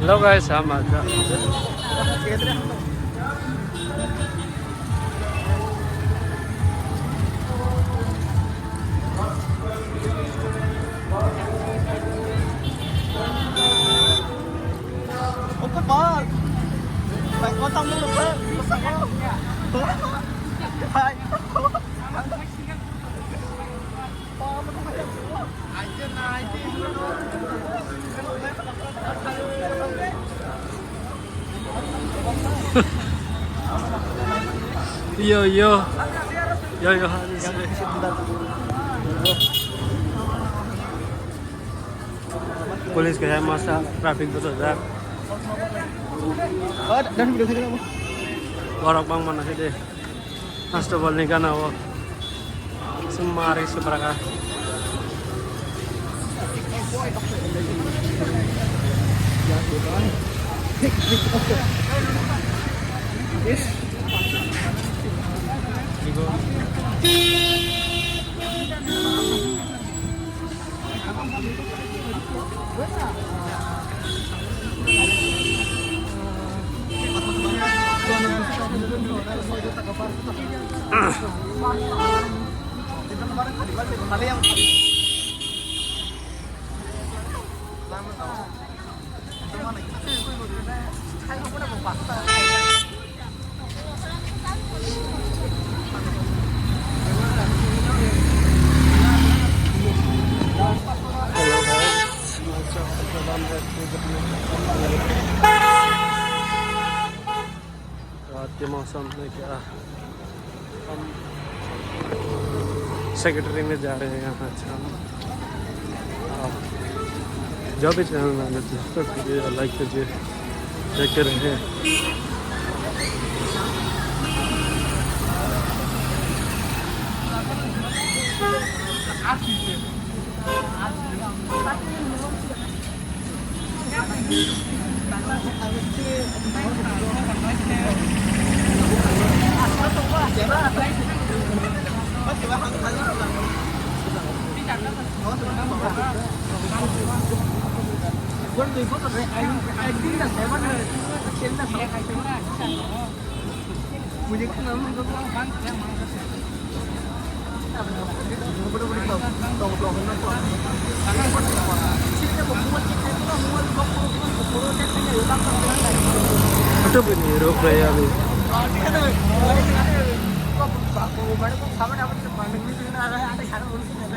Hello guys, sama aja. Không có bơ. Phải có tâm lực hơn. Có sợ không? Phải. Yo yo. Yo yo. Polis kaya masa traffic tu saja. Dan video saya apa? Warok bang mana sih deh? Hasta bol nih kan awak. Semari seberapa? Yes. रात के मौसम में क्या हम सेक्रेटरी में जा रहे हैं यहाँ। अच्छा जो भी चैनल में सब्सक्राइब कीजिए और लाइक कीजिए, देखते रहिए। Itu biniru kaya ni. Sama dapat sepanjang ini ada cara urusan